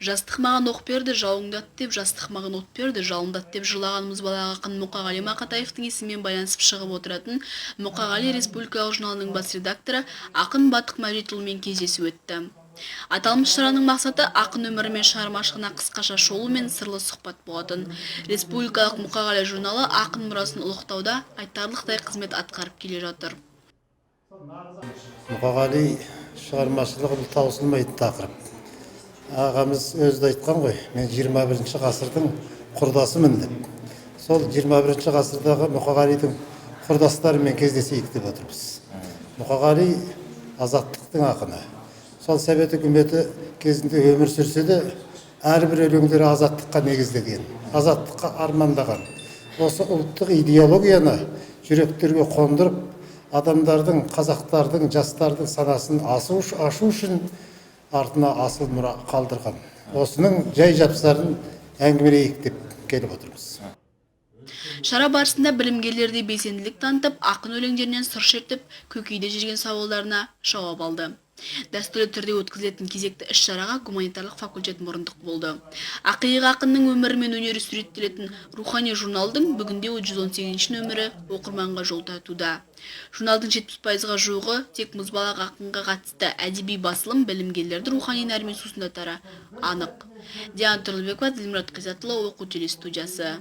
Жастық маған оқ берді, жауыңдат деп, жастық маған от берді, жалындат деп жырлағанымыз балаға ақын Мұқағали Мақатаевтың есімімен байланысып шығып отыратын Мұқағали республикалық журналының бас редакторы ақын Батық Мәжитұлымен кездесу өтті. Аталмыш шараның мақсаты ақын өмірі мен шығармашылығына қысқаша шолу мен сырлы сұхбат болатын. Республикалық Мұқағали журналы ақын мұрасын ұлықтауда айтарлықтай қызмет атқарып келе жатыр. Мұқағали шығармашылығы бұл таусылмайтын тақырып. Ағамыз өзі айтқан ғой, мен 21 ғасырдың құрдасымын деп. Сол 21 ғасырдағы Мұқағалидың құрдастарымен кездесейік деп отырмыз. Мұқағали азаттықтың ақыны. Сол Совет үкіметі кезінде өмір сүрсе де, әрбір өлеңдері азаттыққа негізделген, азаттыққа армандаған. Осы ұлттық идеологияны жүректерге қондырып, адамдардың, қазақтардың, жастардың санасын ашу үшін артына асыл мұра қалдырған. Осының жай жапсарын әңгімелейік деп келіп отырмыз. Шара барысында білімгерлерде белсенділік танытып, ақын өлеңдерінен сыр шертіп, көкейде жүрген сауалдарына жауап алды. Дәстүрлі түрде өткізілетін кезекті іс-шараға гуманитарлық факультет мұрындық болды. Ақиық ақынның өмірі мен өнері суреттелетін рухани журналдың бүгінде 118 нөмірі оқырманға жол тартуда. Журналдың 70%-ға жуығы тек мұзбалақ ақынға қатысты әдеби басылым білімгерлерді рухани нәрмен сусындатары анық. Диана Тұрлыбекова, Ділмұрат Қизатұлы, оқу телестудиясы.